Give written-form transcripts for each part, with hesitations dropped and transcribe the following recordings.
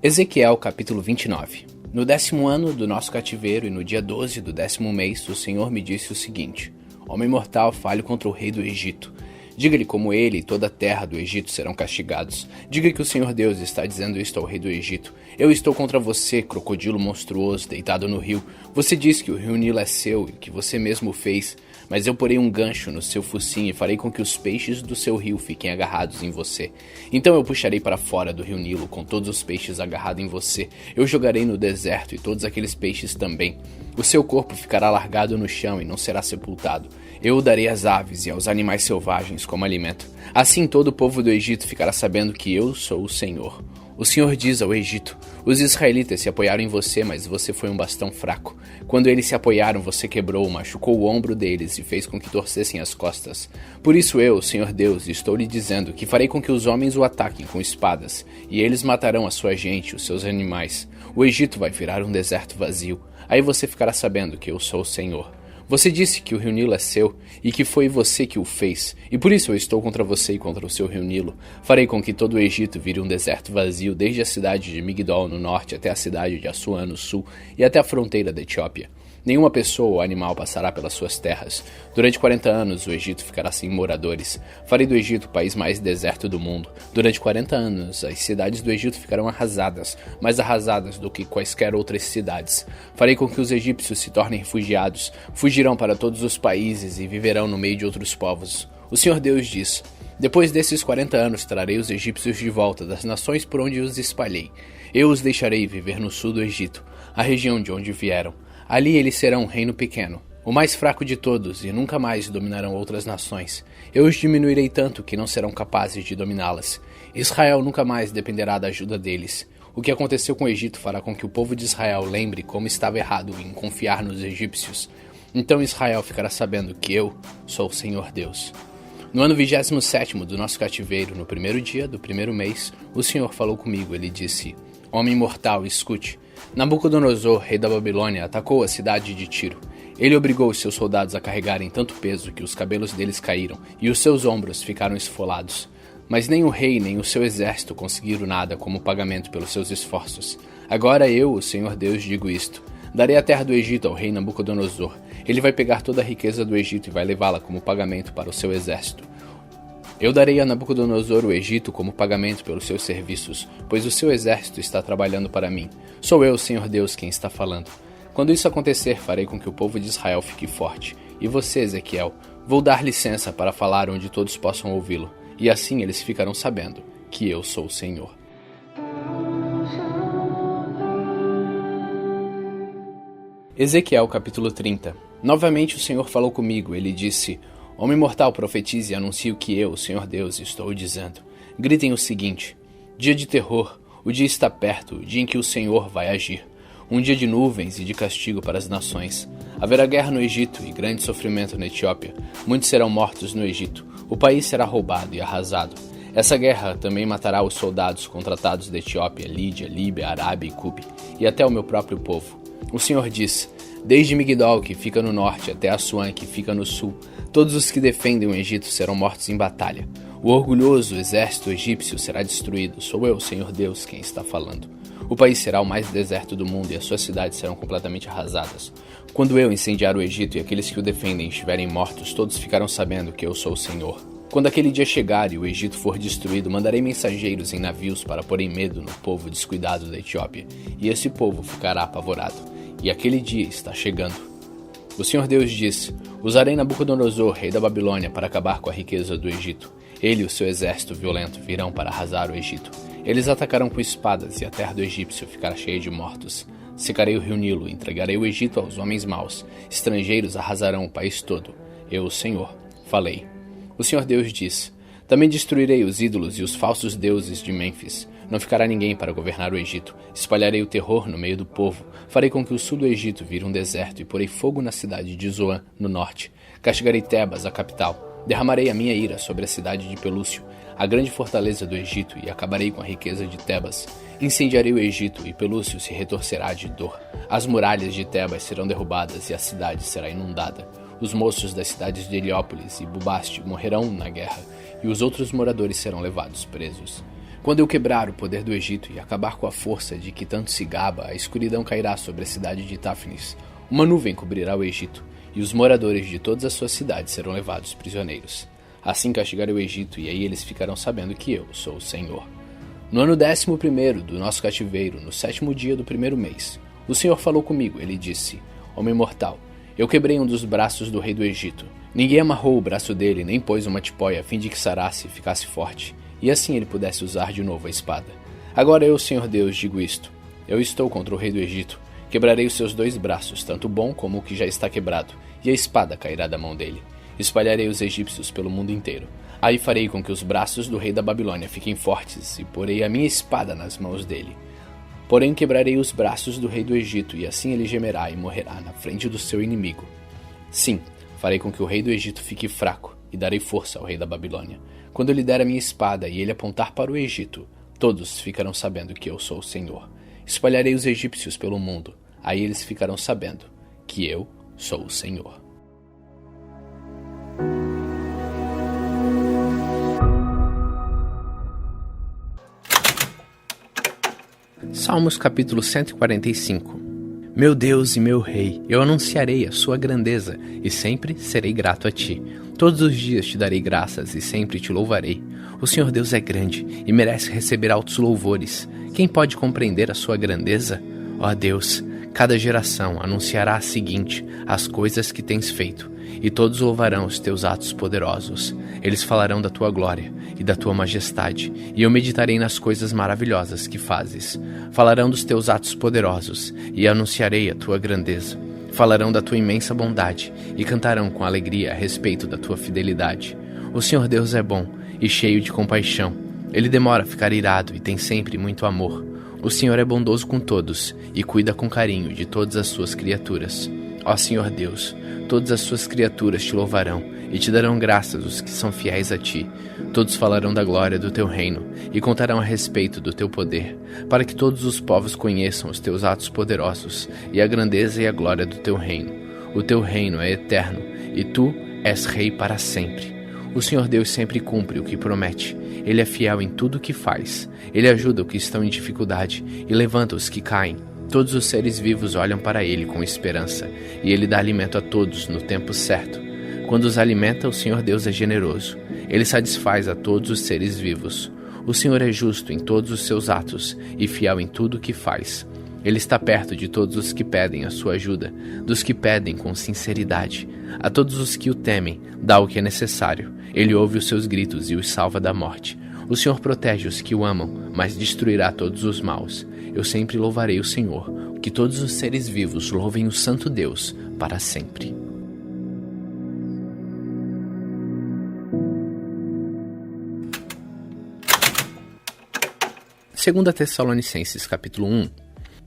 Ezequiel capítulo 29. No 10º ano do nosso cativeiro e no dia 12 do 10º mês, o Senhor me disse o seguinte: Homem mortal, fale contra o rei do Egito. Diga-lhe como ele e toda a terra do Egito serão castigados. Diga que o Senhor Deus está dizendo isto ao rei do Egito. Eu estou contra você, crocodilo monstruoso, deitado no rio. Você diz que o rio Nilo é seu e que você mesmo o fez. Mas eu porei um gancho no seu focinho e farei com que os peixes do seu rio fiquem agarrados em você. Então eu puxarei para fora do rio Nilo com todos os peixes agarrados em você. Eu jogarei no deserto e todos aqueles peixes também. O seu corpo ficará largado no chão e não será sepultado. Eu o darei às aves e aos animais selvagens como alimento. Assim todo o povo do Egito ficará sabendo que eu sou o Senhor. O Senhor diz ao Egito: os israelitas se apoiaram em você, mas você foi um bastão fraco. Quando eles se apoiaram, você quebrou, machucou o ombro deles e fez com que torcessem as costas. Por isso eu, o Senhor Deus, estou lhe dizendo que farei com que os homens o ataquem com espadas, e eles matarão a sua gente, os seus animais. O Egito vai virar um deserto vazio. Aí você ficará sabendo que eu sou o Senhor. Você disse que o rio Nilo é seu e que foi você que o fez, e por isso eu estou contra você e contra o seu rio Nilo. Farei com que todo o Egito vire um deserto vazio, desde a cidade de Migdol no norte até a cidade de Assuã no sul e até a fronteira da Etiópia. Nenhuma pessoa ou animal passará pelas suas terras. Durante 40 anos o Egito ficará sem moradores. Farei do Egito o país mais deserto do mundo. Durante 40 anos as cidades do Egito ficarão arrasadas, mais arrasadas do que quaisquer outras cidades. Farei com que os egípcios se tornem refugiados, fugirão para todos os países e viverão no meio de outros povos. O Senhor Deus diz: depois desses 40 anos trarei os egípcios de volta das nações por onde os espalhei. Eu os deixarei viver no sul do Egito, a região de onde vieram. Ali eles serão um reino pequeno, o mais fraco de todos, e nunca mais dominarão outras nações. Eu os diminuirei tanto que não serão capazes de dominá-las. Israel nunca mais dependerá da ajuda deles. O que aconteceu com o Egito fará com que o povo de Israel lembre como estava errado em confiar nos egípcios. Então Israel ficará sabendo que eu sou o Senhor Deus. No ano 27º do nosso cativeiro, no primeiro dia do primeiro mês, o Senhor falou comigo. Ele disse: Homem mortal, escute. Nabucodonosor, rei da Babilônia, atacou a cidade de Tiro. Ele obrigou os seus soldados a carregarem tanto peso que os cabelos deles caíram e os seus ombros ficaram esfolados. Mas nem o rei nem o seu exército conseguiram nada como pagamento pelos seus esforços. Agora eu, o Senhor Deus, digo isto: darei a terra do Egito ao rei Nabucodonosor. Ele vai pegar toda a riqueza do Egito e vai levá-la como pagamento para o seu exército. Eu darei a Nabucodonosor o Egito como pagamento pelos seus serviços, pois o seu exército está trabalhando para mim. Sou eu, Senhor Deus, quem está falando. Quando isso acontecer, farei com que o povo de Israel fique forte. E você, Ezequiel, vou dar licença para falar onde todos possam ouvi-lo. E assim eles ficarão sabendo que eu sou o Senhor. Ezequiel capítulo 30. Novamente o Senhor falou comigo. Ele disse: Homem mortal, profetize e anuncie o que eu, o Senhor Deus, estou dizendo. Gritem o seguinte: dia de terror, o dia está perto, o dia em que o Senhor vai agir. Um dia de nuvens e de castigo para as nações. Haverá guerra no Egito e grande sofrimento na Etiópia. Muitos serão mortos no Egito. O país será roubado e arrasado. Essa guerra também matará os soldados contratados da Etiópia, Lídia, Líbia, Arábia e Cube, e até o meu próprio povo. O Senhor diz: desde Migdol, que fica no norte, até Assuã, que fica no sul, todos os que defendem o Egito serão mortos em batalha. O orgulhoso exército egípcio será destruído. Sou eu, Senhor Deus, quem está falando. O país será o mais deserto do mundo e as suas cidades serão completamente arrasadas. Quando eu incendiar o Egito e aqueles que o defendem estiverem mortos, todos ficarão sabendo que eu sou o Senhor. Quando aquele dia chegar e o Egito for destruído, mandarei mensageiros em navios para porem medo no povo descuidado da Etiópia, e esse povo ficará apavorado. E aquele dia está chegando. O Senhor Deus diz: usarei Nabucodonosor, rei da Babilônia, para acabar com a riqueza do Egito. Ele e o seu exército violento virão para arrasar o Egito. Eles atacarão com espadas e a terra do egípcio ficará cheia de mortos. Secarei o rio Nilo, entregarei o Egito aos homens maus. Estrangeiros arrasarão o país todo. Eu, o Senhor, falei. O Senhor Deus diz: também destruirei os ídolos e os falsos deuses de Mênfis. Não ficará ninguém para governar o Egito. Espalharei o terror no meio do povo. Farei com que o sul do Egito vire um deserto e porei fogo na cidade de Zoan, no norte. Castigarei Tebas, a capital. Derramarei a minha ira sobre a cidade de Pelúcio, a grande fortaleza do Egito, e acabarei com a riqueza de Tebas. Incendiarei o Egito e Pelúcio se retorcerá de dor. As muralhas de Tebas serão derrubadas e a cidade será inundada. Os moços das cidades de Heliópolis e Bubaste morrerão na guerra, e os outros moradores serão levados presos. Quando eu quebrar o poder do Egito e acabar com a força de que tanto se gaba, a escuridão cairá sobre a cidade de Táfnis. Uma nuvem cobrirá o Egito, e os moradores de todas as suas cidades serão levados prisioneiros. Assim castigarei o Egito, e aí eles ficarão sabendo que eu sou o Senhor. No ano 11º do nosso cativeiro, no 7º dia do 1º mês, o Senhor falou comigo. Ele disse: Homem mortal, eu quebrei um dos braços do rei do Egito. Ninguém amarrou o braço dele, nem pôs uma tipóia a fim de que sarasse e ficasse forte, e assim ele pudesse usar de novo a espada. Agora eu, Senhor Deus, digo isto: eu estou contra o rei do Egito. Quebrarei os seus 2 braços, tanto o bom como o que já está quebrado, e a espada cairá da mão dele. Espalharei os egípcios pelo mundo inteiro. Aí farei com que os braços do rei da Babilônia fiquem fortes, e porei a minha espada nas mãos dele. Porém quebrarei os braços do rei do Egito, e assim ele gemerá e morrerá na frente do seu inimigo. Sim, farei com que o rei do Egito fique fraco, e darei força ao rei da Babilônia. Quando eu lhe der a minha espada e ele apontar para o Egito, todos ficarão sabendo que eu sou o Senhor. Espalharei os egípcios pelo mundo, aí eles ficarão sabendo que eu sou o Senhor. Salmos capítulo 145. Meu Deus e meu Rei, eu anunciarei a sua grandeza e sempre serei grato a ti. Todos os dias te darei graças e sempre te louvarei. O Senhor Deus é grande e merece receber altos louvores. Quem pode compreender a sua grandeza? Ó Deus, cada geração anunciará a seguinte, as coisas que tens feito, e todos louvarão os teus atos poderosos. Eles falarão da tua glória e da tua majestade, e eu meditarei nas coisas maravilhosas que fazes. Falarão dos teus atos poderosos, e anunciarei a tua grandeza. Falarão da tua imensa bondade, e cantarão com alegria a respeito da tua fidelidade. O Senhor Deus é bom e cheio de compaixão. Ele demora a ficar irado e tem sempre muito amor. O Senhor é bondoso com todos e cuida com carinho de todas as suas criaturas. Ó Senhor Deus, todas as suas criaturas te louvarão e te darão graças os que são fiéis a ti. Todos falarão da glória do teu reino e contarão a respeito do teu poder, para que todos os povos conheçam os teus atos poderosos e a grandeza e a glória do teu reino. O teu reino é eterno e tu és rei para sempre. O Senhor Deus sempre cumpre o que promete. Ele é fiel em tudo o que faz. Ele ajuda os que estão em dificuldade e levanta os que caem. Todos os seres vivos olham para ele com esperança, e ele dá alimento a todos no tempo certo. Quando os alimenta, o Senhor Deus é generoso. Ele satisfaz a todos os seres vivos. O Senhor é justo em todos os seus atos e fiel em tudo o que faz. Ele está perto de todos os que pedem a sua ajuda, dos que pedem com sinceridade. A todos os que o temem, dá o que é necessário. Ele ouve os seus gritos e os salva da morte. O Senhor protege os que o amam, mas destruirá todos os maus. Eu sempre louvarei o Senhor. Que todos os seres vivos louvem o Santo Deus para sempre. Segunda Tessalonicenses capítulo 1.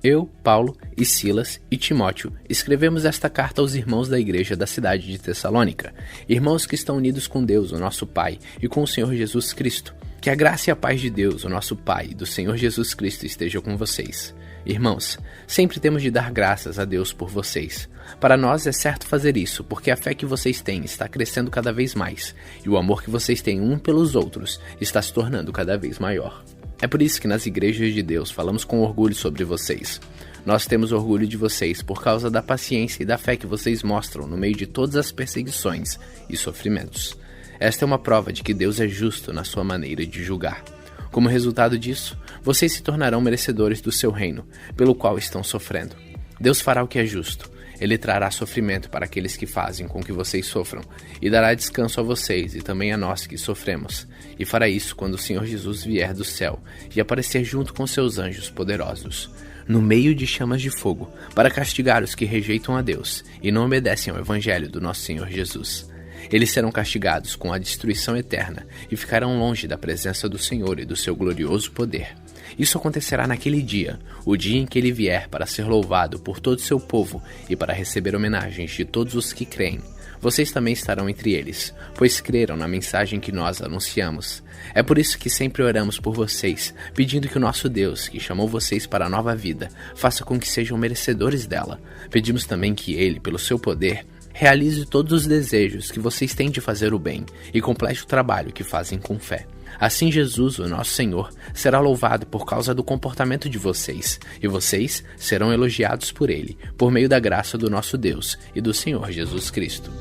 Eu, Paulo e Silas e Timóteo escrevemos esta carta aos irmãos da igreja da cidade de Tessalônica, irmãos que estão unidos com Deus, o nosso Pai, e com o Senhor Jesus Cristo. Que a graça e a paz de Deus, o nosso Pai, e do Senhor Jesus Cristo estejam com vocês. Irmãos, sempre temos de dar graças a Deus por vocês. Para nós é certo fazer isso, porque a fé que vocês têm está crescendo cada vez mais, e o amor que vocês têm um pelos outros está se tornando cada vez maior. É por isso que nas igrejas de Deus falamos com orgulho sobre vocês. Nós temos orgulho de vocês por causa da paciência e da fé que vocês mostram no meio de todas as perseguições e sofrimentos. Esta é uma prova de que Deus é justo na sua maneira de julgar. Como resultado disso, vocês se tornarão merecedores do seu reino, pelo qual estão sofrendo. Deus fará o que é justo. Ele trará sofrimento para aqueles que fazem com que vocês sofram, e dará descanso a vocês e também a nós que sofremos, e fará isso quando o Senhor Jesus vier do céu e aparecer junto com seus anjos poderosos, no meio de chamas de fogo, para castigar os que rejeitam a Deus e não obedecem ao Evangelho do nosso Senhor Jesus. Eles serão castigados com a destruição eterna e ficarão longe da presença do Senhor e do seu glorioso poder. Isso acontecerá naquele dia, o dia em que ele vier para ser louvado por todo o seu povo e para receber homenagens de todos os que creem. Vocês também estarão entre eles, pois creram na mensagem que nós anunciamos. É por isso que sempre oramos por vocês, pedindo que o nosso Deus, que chamou vocês para a nova vida, faça com que sejam merecedores dela. Pedimos também que ele, pelo seu poder, realize todos os desejos que vocês têm de fazer o bem e complete o trabalho que fazem com fé. Assim Jesus, o nosso Senhor, será louvado por causa do comportamento de vocês, e vocês serão elogiados por Ele, por meio da graça do nosso Deus e do Senhor Jesus Cristo.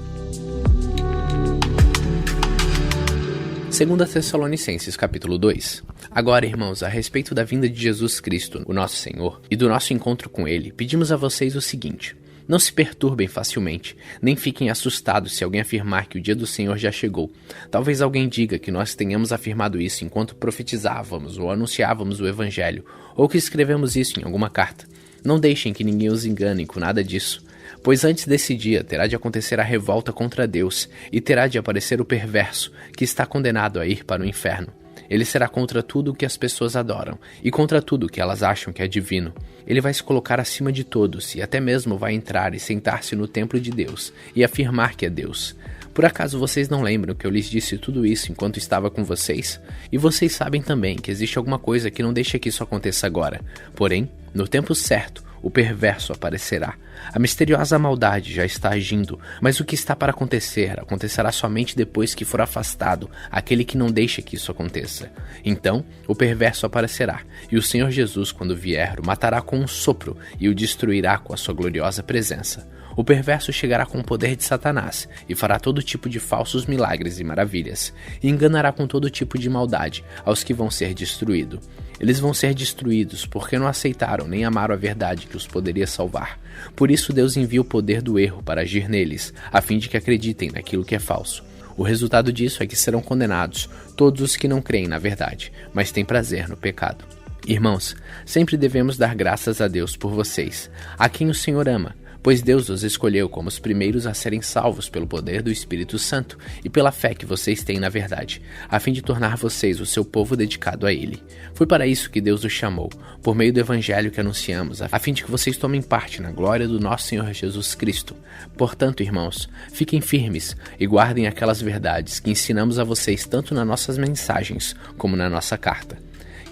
2 Tessalonicenses capítulo 2. Agora, irmãos, a respeito da vinda de Jesus Cristo, o nosso Senhor, e do nosso encontro com Ele, pedimos a vocês o seguinte: não se perturbem facilmente, nem fiquem assustados se alguém afirmar que o dia do Senhor já chegou. Talvez alguém diga que nós tenhamos afirmado isso enquanto profetizávamos ou anunciávamos o Evangelho, ou que escrevemos isso em alguma carta. Não deixem que ninguém os engane com nada disso, pois antes desse dia terá de acontecer a revolta contra Deus, e terá de aparecer o perverso, que está condenado a ir para o inferno. Ele será contra tudo o que as pessoas adoram, e contra tudo o que elas acham que é divino. Ele vai se colocar acima de todos, e até mesmo vai entrar e sentar-se no templo de Deus, e afirmar que é Deus. Por acaso vocês não lembram que eu lhes disse tudo isso enquanto estava com vocês? E vocês sabem também que existe alguma coisa que não deixa que isso aconteça agora. Porém, no tempo certo, o perverso aparecerá. A misteriosa maldade já está agindo, mas o que está para acontecer acontecerá somente depois que for afastado aquele que não deixa que isso aconteça. Então, o perverso aparecerá, e o Senhor Jesus, quando vier, o matará com um sopro e o destruirá com a sua gloriosa presença. O perverso chegará com o poder de Satanás e fará todo tipo de falsos milagres e maravilhas, e enganará com todo tipo de maldade aos que vão ser destruídos. Eles vão ser destruídos porque não aceitaram nem amaram a verdade que os poderia salvar. Por isso Deus envia o poder do erro para agir neles, a fim de que acreditem naquilo que é falso. O resultado disso é que serão condenados todos os que não creem na verdade, mas têm prazer no pecado. Irmãos, sempre devemos dar graças a Deus por vocês, a quem o Senhor ama, pois Deus os escolheu como os primeiros a serem salvos pelo poder do Espírito Santo e pela fé que vocês têm na verdade, a fim de tornar vocês o seu povo dedicado a Ele. Foi para isso que Deus os chamou, por meio do Evangelho que anunciamos, a fim de que vocês tomem parte na glória do nosso Senhor Jesus Cristo. Portanto, irmãos, fiquem firmes e guardem aquelas verdades que ensinamos a vocês tanto nas nossas mensagens como na nossa carta.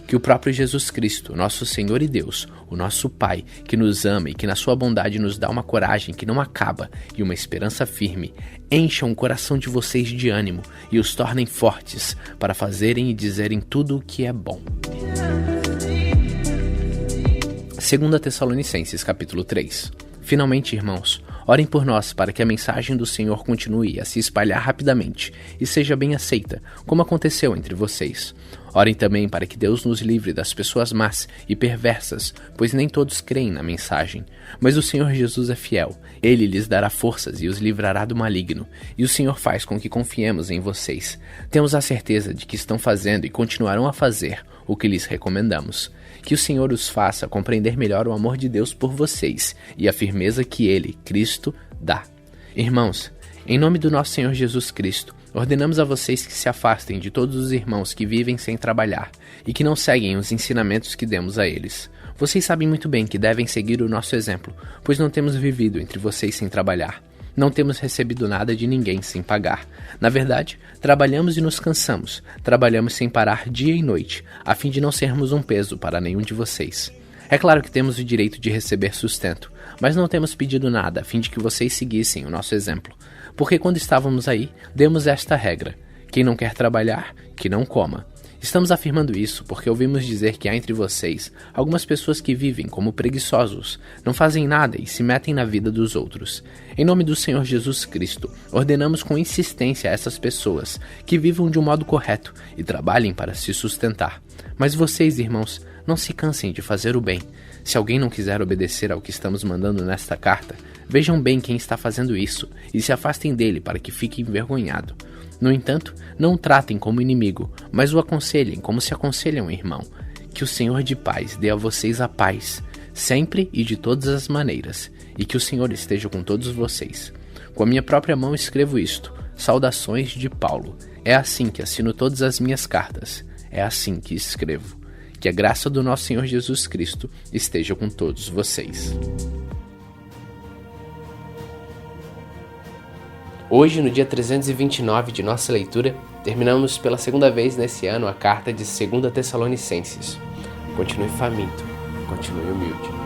Que o próprio Jesus Cristo, nosso Senhor e Deus, o nosso Pai, que nos ama e que na sua bondade nos dá uma coragem que não acaba e uma esperança firme, encham o coração de vocês de ânimo e os tornem fortes para fazerem e dizerem tudo o que é bom. 2 Tessalonicenses capítulo 3. Finalmente, irmãos, orem por nós para que a mensagem do Senhor continue a se espalhar rapidamente e seja bem aceita, como aconteceu entre vocês. Orem também para que Deus nos livre das pessoas más e perversas, pois nem todos creem na mensagem. Mas o Senhor Jesus é fiel. Ele lhes dará forças e os livrará do maligno. E o Senhor faz com que confiemos em vocês. Temos a certeza de que estão fazendo e continuarão a fazer o que lhes recomendamos. Que o Senhor os faça compreender melhor o amor de Deus por vocês e a firmeza que Ele, Cristo, dá. Irmãos, em nome do nosso Senhor Jesus Cristo, ordenamos a vocês que se afastem de todos os irmãos que vivem sem trabalhar e que não seguem os ensinamentos que demos a eles. Vocês sabem muito bem que devem seguir o nosso exemplo, pois não temos vivido entre vocês sem trabalhar. Não temos recebido nada de ninguém sem pagar. Na verdade, trabalhamos e nos cansamos. Trabalhamos sem parar dia e noite, a fim de não sermos um peso para nenhum de vocês. É claro que temos o direito de receber sustento, mas não temos pedido nada a fim de que vocês seguissem o nosso exemplo. Porque quando estávamos aí, demos esta regra: quem não quer trabalhar, que não coma. Estamos afirmando isso porque ouvimos dizer que há entre vocês algumas pessoas que vivem como preguiçosos, não fazem nada e se metem na vida dos outros. Em nome do Senhor Jesus Cristo, ordenamos com insistência a essas pessoas que vivam de um modo correto e trabalhem para se sustentar. Mas vocês, irmãos, não se cansem de fazer o bem. Se alguém não quiser obedecer ao que estamos mandando nesta carta, vejam bem quem está fazendo isso e se afastem dele para que fique envergonhado. No entanto, não o tratem como inimigo, mas o aconselhem como se aconselham um irmão. Que o Senhor de paz dê a vocês a paz, sempre e de todas as maneiras, e que o Senhor esteja com todos vocês. Com a minha própria mão escrevo isto: saudações de Paulo. É assim que assino todas as minhas cartas, é assim que escrevo. Que a graça do nosso Senhor Jesus Cristo esteja com todos vocês. Hoje, no dia 329 de nossa leitura, terminamos pela segunda vez nesse ano a carta de 2 Tessalonicenses. Continue faminto, continue humilde.